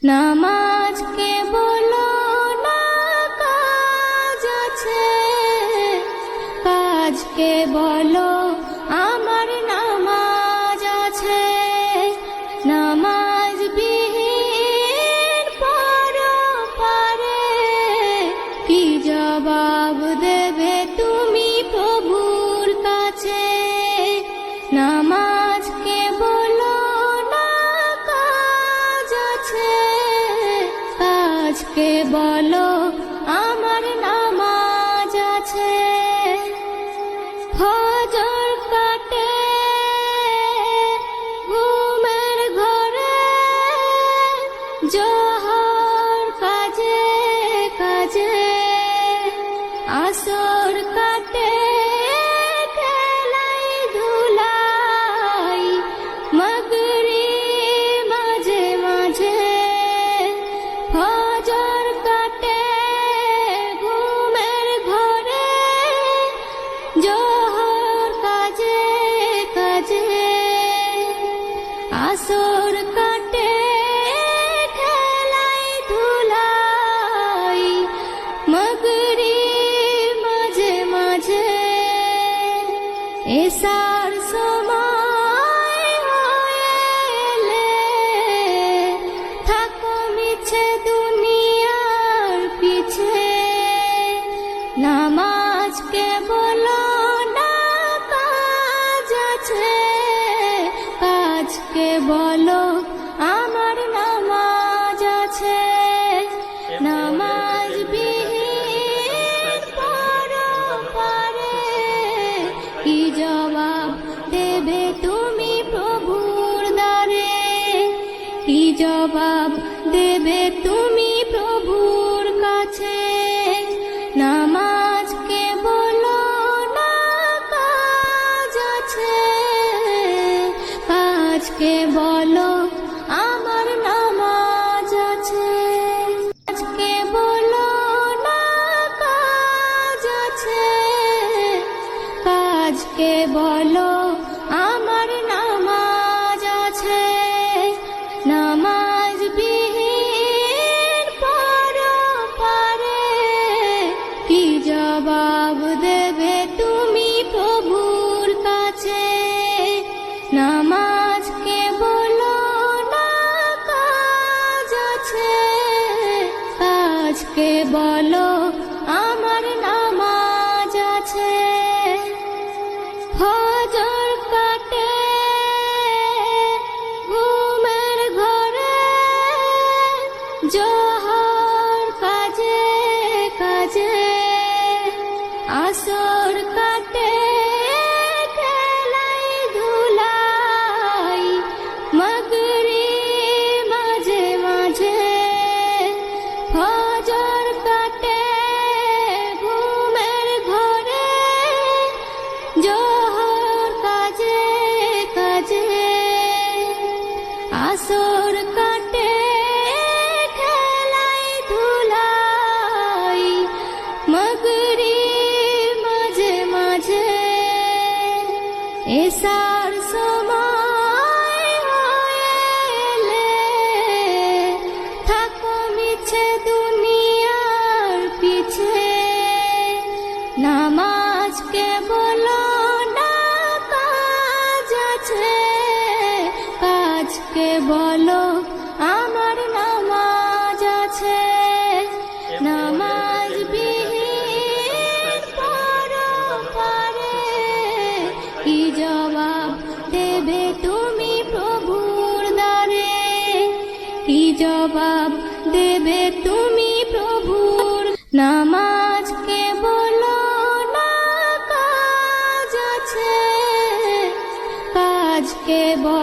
নামাজকে বলো না কাজ আছে, কাজকে বলো আমার নামাজ আছে। নামাজ বিহীন পরপারে কি জবাব দেবে তুমি প্রভুর কাছে? নামাজকে বলো না কাজ আছে, কাজকে বলো আমার নামাজ আছে। ফজর কাটে ঘুমের ঘরে, জোহর কাজে কাজে, আসর কাটে খেলাই ধুলাই, মাগরিব মাঝে মাঝে। ফজর কাটে ঘুমের ঘরে, জোহর কাজে কাজে, আসর কাটে খেলাই ধুলাই, মাগরিব মাঝে মাঝে। এশার সময় হয়ে এলে থাকো মিছে দুনিয়ার পিছে। নামাজকে বলো না কাজ আছে, কাজকে বলো আমার নামাজ আছে। নামাজ বিহীন পরপারে কি জবাব দেবে তুমি প্রভুর দ্বারে? কি জবাব দেবে তুমি প্রভুর কাছে? নামাজকে বলো না কাজ আছে, কাজকে বলো আমার নামাজ আছে। কাজকে বলো না কাজ আছে, কাজকে বলো আমার নামাজ আছে। নামাজ বিহীন পরপারে কি জবাব দেবে তুমি প্রভুর কাছে? নামাজকে বলো না কাজ আছে, কাজকে বলো আমার নামাজ আছে। ফজর কাটে ঘুমের ঘরে, জোহর কাজে কাজে, আসর কাটে খেলাই ধুলাই, মাগরিব মাঝে মাঝে। ফজর কাটে ঘুমের ঘরে, জোহর কাজে কাজে, আসর কাটে খেলাই ধুলাই, মাগরিব মাঝে মাঝে। এশার সময় হয়ে এলে থাকো মিছে দুনিয়ার পিছে। নামাজকে বলো না কাজ আছে, কাজকে বলো আমার নামাজ আছে। নামাজ বিহীন পরপারে কি জবাব দেবে তুমি প্রভুর দ্বারে? কি জবাব দেবে তুমি প্রভুর? নামাজকে বলো না কাজ আছে, কাজকে বলো